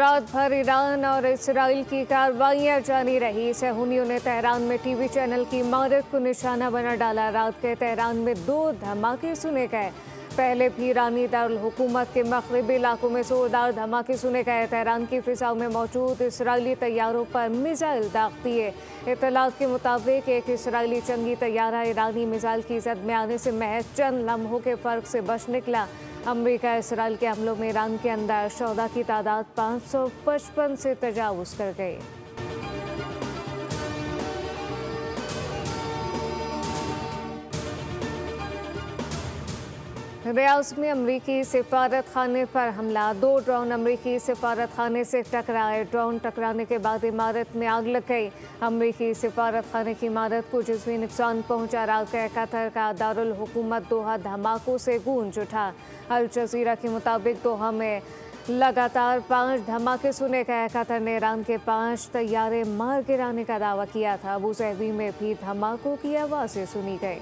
रात भर ईरान और इसराइल की कार्रवाइयां जारी रही। सहूनियों ने तेहरान में टीवी चैनल की इमारत को निशाना बना डाला। रात के तेहरान में 2 धमाके सुने गए। पहले भी ईरानी दारुल हुकूमत के मगरिबी इलाकों में जोरदार धमाके सुने गए। तेहरान की फिजाओं में मौजूद इसराइली तैयारों पर मिसाइल दाग दिए। इत्तलात के मुताबिक एक इसराइली जंगी तैयारा ईरानी मिसाइल की जद में आने से महज चंद लम्हों के फर्क से बच निकला। अमेरिका इसराइल के हमलों में ईरान के अंदर शोहदा की तादाद 555 से तजावुज़ कर गई। रियाद में अमरीकी सिफारत खाने पर हमला। 2 ड्रोन अमरीकी सिफारत खाने से टकराए। ड्रोन टकराने के बाद इमारत में आग लग गई। अमरीकी सिफारत खाने की इमारत को जिसमें नुकसान पहुंचा। रात का कतर का दारुल हुकूमत दोहा धमाकों से गूंज उठा। अल जजीरा के मुताबिक दोहा में लगातार 5 धमाके सुने गए। कतर ने ईरान के 5 तैयारे मार गिराने का दावा किया था। अबू ज़हबी में भी धमाकों की आवाज़ें सुनी गई।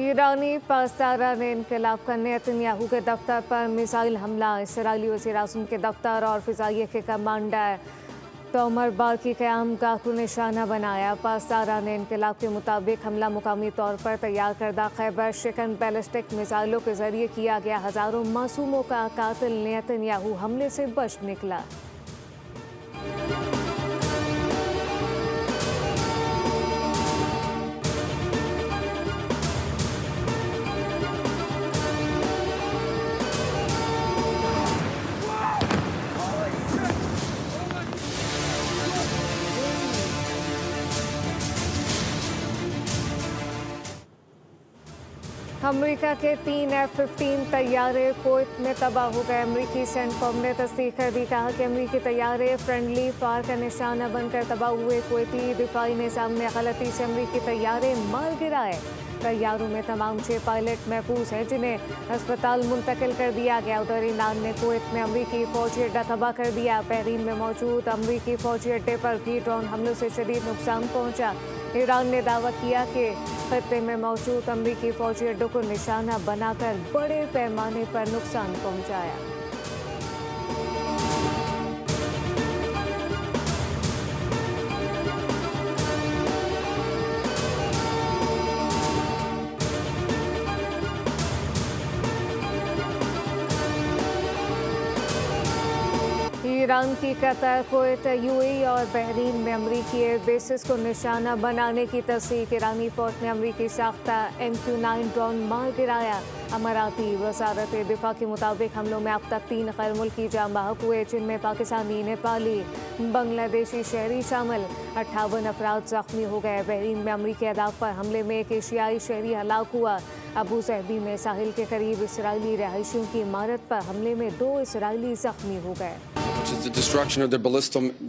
ईरानी पासदारा ने इनकलाब करने नेतन्याहू के दफ्तर पर मिसाइल हमला। इसराइली वज़ीर-ए-आज़म के दफ्तर और फ़िज़ाइया के कमांडर तोमर बार की क़याम गाह को निशाना बनाया। पासदारा ने इनकलाब के मुताबिक हमला मुकामी तौर पर तैयार करदा खैबर शिकन बैलिस्टिक मिसाइलों के जरिए किया गया। हज़ारों मासूमों का कातिल नेतन्याहू हमले से बच निकला। अमेरिका के 3 F-15 तैयारे कुवैत में तबाह हो गए। अमेरिकी सेंटकॉम ने तस्दीक कर दी। कहा कि अमेरिकी तैयारे फ्रेंडली फायर का निशाना बनकर तबाह हुए। कुवैती दिफाई निज़ाम ने गलती से अमेरिकी तैयारे मार गिराए। तैयारों में तमाम 6 पायलट महफूज हैं, जिन्हें अस्पताल मुंतकिल कर दिया गया। उधर ईरान ने कुवैत में अमेरिकी फौजी अड्डा तबाह कर दिया। बहरीन में मौजूद अमेरिकी फौजी अड्डे पर भी ड्रोन हमलों से शदीद नुकसान पहुंचा। ईरान ने दावा किया कि खत्ते में मौजूद अमेरिकी फौजी अड्डों को निशाना बनाकर बड़े पैमाने पर नुकसान पहुंचाया। ईरान की कतर, कुवैत, यूएई और बहरीन में अमरीकी एयर बेसिस को निशाना बनाने की तस्दीक। ईरानी फौज ने अमरीकी साख्ता MQ-9 ड्रोन मार गिराया। अमाराती वज़ारत दिफा के मुताबिक हमलों में अब तक 3 गैर मुल्की जाँ बहक हुए, जिनमें पाकिस्तानी, नेपाली, बांग्लादेशी शहरी शामिल। 58 अफराद जख्मी हो गए। बहरीन में अमरीकी अहदाफ पर हमले में एक एशियाई शहरी हलाक हुआ। अबू ज़हबी में साहिल के करीब इसराइली रहायशियों की इमारत पर हमले में 2 इसराइली जख्मी हो गए। Which is the destruction of their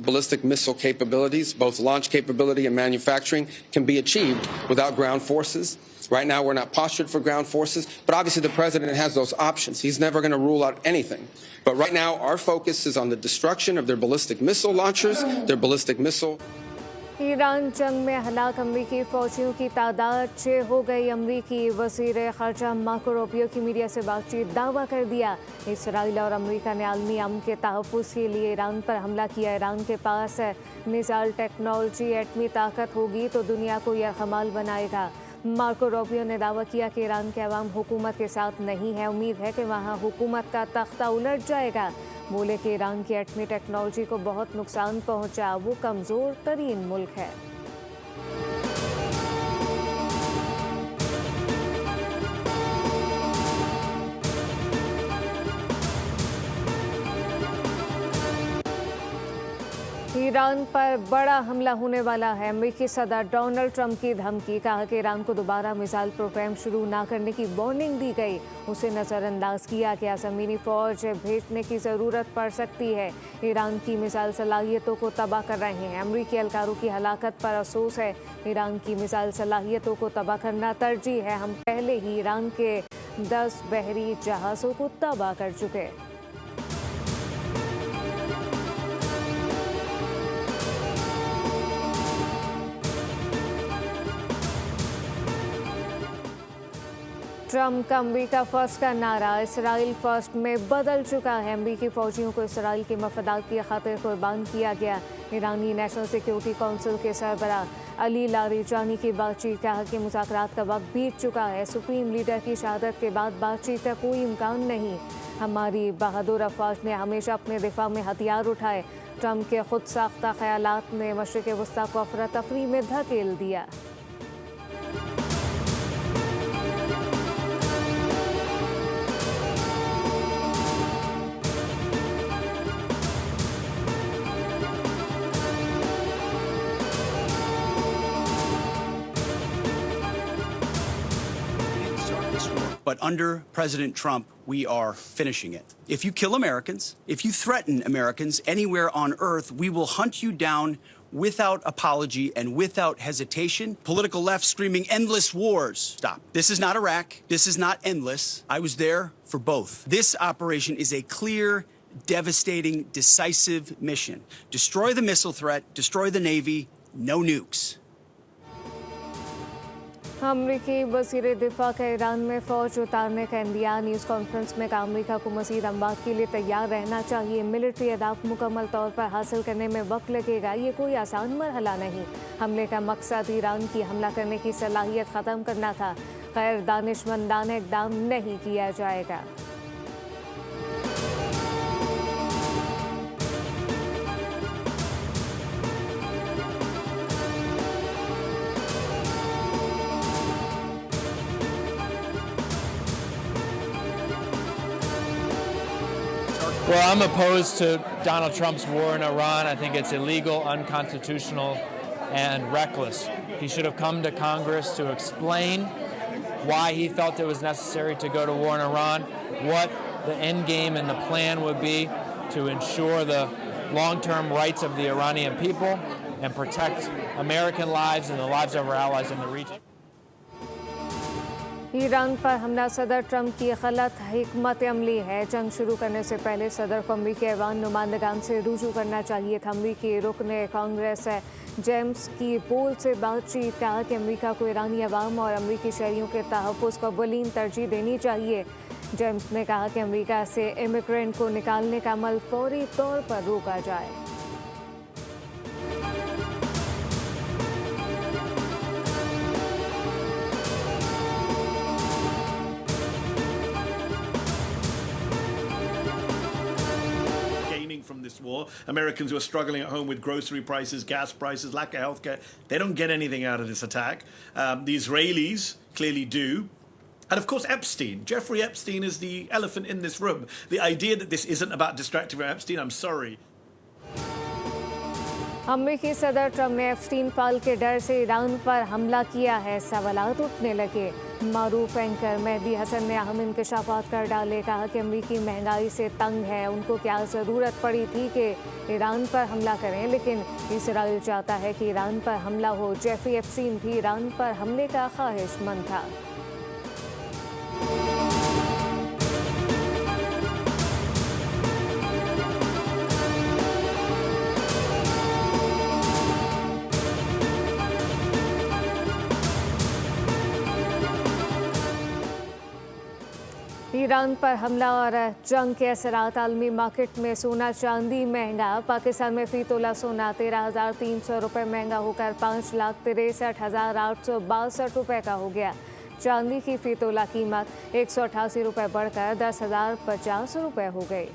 ballistic missile capabilities. Both launch capability and manufacturing can be achieved without ground forces. Right now, we're not postured for ground forces, but obviously the president has those options. He's never going to rule out anything. But right now, our focus is on the destruction of their ballistic missile launchers, their ballistic missile. Iran जंग में हलाक अमरीकी फौजियों की तादाद 6 हो गई। अमरीकी वज़ीर ख़ारजा मार्को रूबियो की मीडिया से बातचीत दावा कर दिया। इसराइल और अमरीका ने आलमी अमन के तहफ़्फ़ुज़ के लिए ईरान पर हमला किया। ईरान के पास मिसाइल टेक्नोलॉजी, एटमी ताकत होगी तो दुनिया को यरग़माल बनाएगा। मार्को रूबियो ने दावा किया कि ईरान के अवाम हुकूमत के साथ नहीं है। उम्मीद है कि वहाँ हुकूमत का तख्ता उलट जाएगा। बोले कि ईरान की एटमी टेक्नोलॉजी को बहुत नुकसान पहुंचा। वो कमज़ोर तरीन मुल्क है। ईरान पर बड़ा हमला होने वाला है। अमेरिकी सदर डोनाल्ड ट्रंप की धमकी, कहा कि ईरान को दोबारा मिसाइल प्रोग्राम शुरू न करने की वार्निंग दी गई, उसे नज़रअंदाज किया गया। ज़मीनी फौज भेजने की ज़रूरत पड़ सकती है। ईरान की मिसाइल सलाहियतों को तबाह कर रहे हैं। अमेरिकी एहलकारों की हलाकत पर अफसोस है। ईरान की मिसाइल सलाहियतों को तबाह करना तरजीह है। हम पहले ही ईरान के 10 बहरी जहाज़ों को तबाह कर चुके। ट्रंप का अमेरिका फर्स्ट का नारा इसराइल फर्स्ट में बदल चुका है। अमेरिकी फौजियों को इसराइल के मफादात की खातिर कुर्बान किया गया। ईरानी नेशनल सिक्योरिटी काउंसिल के सरबराह अली लारिजानी की बातचीत, कहा कि मुज़ाकरात का वक्त बीत चुका है। सुप्रीम लीडर की शहादत के बाद बातचीत का कोई इम्कान नहीं। हमारी बहादुर अफवाज ने हमेशा अपने दिफा में हथियार उठाए। ट्रंप के खुद साख्ता ख्यालात ने मशरिक़ वस्ता को अफरा तफरी में धकेल दिया। But under President Trump, we are finishing it. If you kill Americans, if you threaten Americans anywhere on earth, we will hunt you down without apology and without hesitation. Political left screaming endless wars. Stop. This is not Iraq. This is not endless. I was there for both. This operation is a clear, devastating, decisive mission. Destroy the missile threat, destroy the Navy, no nukes. अमरीकी वज़ीर दिफा का Iran में फ़ौज उतारने का India. News conference में कहा अमरीका को मज़ीद अमवात के लिए तैयार रहना चाहिए। मिलिट्री अहदाफ मुकम्मल तौर पर हासिल करने में वक्त लगेगा। ये कोई आसान मरहला नहीं। हमले का मकसद ईरान की हमला करने की सलाहियत ख़त्म करना था। गैर दानिशमंदाना इक़दाम नहीं किया जाएगा। Well, I'm opposed to Donald Trump's war in Iran. I think it's illegal, unconstitutional, and reckless. He should have come to Congress to explain why he felt it was necessary to go to war in Iran, what the end game and the plan would be to ensure the long-term rights of the Iranian people and protect American lives and the lives of our allies in the region. Iran पर हमला सदर Trump की गलत हिकमत अमली है। जंग शुरू करने से पहले सदर को अमरीकी ऐवान नुमाइंदगान से रुजू करना चाहिए था। अमरीकी रुकने कांग्रेस जेम्स की पोल से बातचीत, कहा कि अमरीका को ईरानी अवाम और अमरीकी शहरियों के तहफ़्फ़ुज़ को अव्वलीन तरजीह देनी चाहिए। जेम्स ने कहा कि अमरीका से इमिग्रेंट को निकालने का अमल फौरी तौर पर रोका जाए। From this war, Americans who are struggling at home with grocery prices, gas prices, lack of healthcare, they don't get anything out of this attack. The Israelis clearly do. And of course, Epstein. Jeffrey Epstein is the elephant in this room. The idea that this isn't about distracting Epstein, I'm sorry. अमेरिकी सदर Trump ने Epstein file के डर से Iran पर हमला किया है। सवालात उठने लगे। मारूफ एंकर मेहदी हसन ने अहम इंकशाफात कर डाले, कहा कि अमेरिकी महंगाई से तंग है। उनको क्या ज़रूरत पड़ी थी कि ईरान पर हमला करें, लेकिन इसराइल चाहता है कि ईरान पर हमला हो। जेफरी एप्स्टीन भी ईरान पर हमले का ख्वाहिशमंद था। ईरान पर हमला और जंग के असरात। आलमी मार्केट में सोना चांदी महंगा। पाकिस्तान में फ़ी तोला सोना 13,300 रुपये महंगा होकर 5,63,862 रुपये का हो गया। चांदी की फ़ी तोला कीमत 188 रुपये बढ़कर 10,050 रुपये हो गई।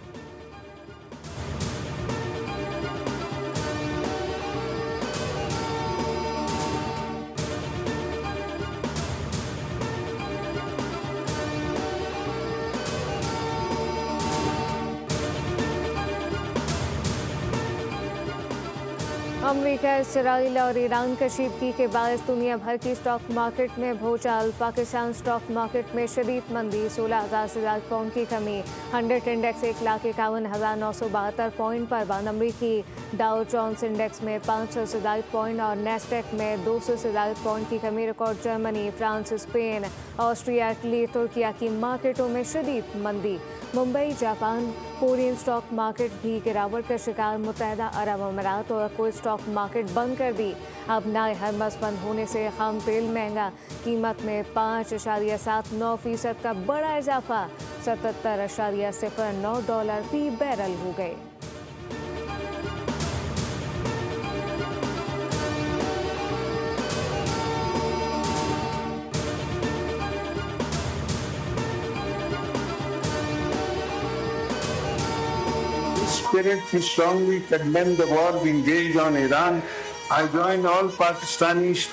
अमेरिका, इसराइल और ईरान कशीदगी के बायस दुनिया भर की स्टॉक मार्केट में भूचाल। पाकिस्तान स्टॉक मार्केट में शदीद मंदी, 16,000 से ज़्यादा पॉइंट की कमी। 100 इंडेक्स 1,51,972 पॉइंट पर बंद। अमेरिकी डाउ जोन्स इंडेक्स में 500 से ज़्यादा पॉइंट और नेस्डेक में 200 से ज़्यादा पॉइंट की कमी record. Germany, France, Spain, Austria, Italy, Türkiye की मार्केटों में शदीद मंदी। Mumbai, Japan, Korean stock market भी गिरावट का शिकार। मुत्तहदा अरब अमारात और कुवैत स्टॉक मार्केट बंद कर दी। अब नए हरमस बंद होने से खाम तेल महंगा, कीमत में 5.79% का बड़ा इजाफा, $77.09 फी बैरल हो गए। Spirit to strongly condemn the war being waged on Iran. I join all Pakistanis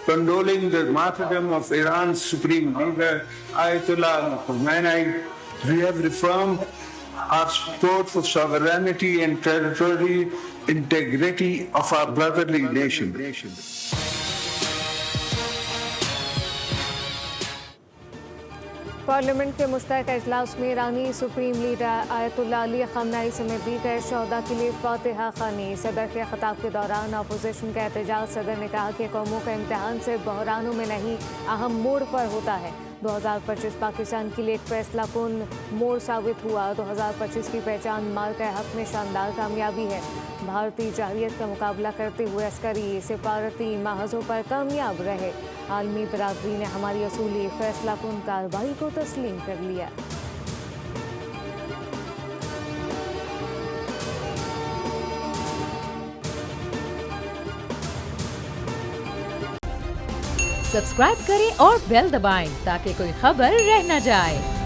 condoling the martyrdom of Iran's supreme leader, Ayatollah Khamenei. We have reaffirmed our support for sovereignty and territorial integrity of our brotherly nation. Parliament के मुश्तरका इजलास में ईरानी supreme leader Ayatollah Ali खamenei समेत दीगर शोहदा के लिए फातिहा खानी। सदर के खिताब के दौरान अपोजिशन का एहतजाज। सदर ने कहा कि कौमों का इम्तिहान सिर्फ बहरानों में नहीं, अहम मोड़ पर होता है। 2025 पाकिस्तान के लिए एक फैसला कुन मोड़ साबित हुआ। 2025 की पहचान मार्का हक में शानदार कामयाबी है। भारतीय जाहिलियत का मुकाबला करते हुए अस्करी सिफारती महाजों पर कामयाब रहे। आलमी बरादरी ने हमारी असूली फैसला कुन कार्रवाई को तस्लीम कर लिया। सब्सक्राइब करें और बेल दबाएं ताकि कोई खबर रह न जाए।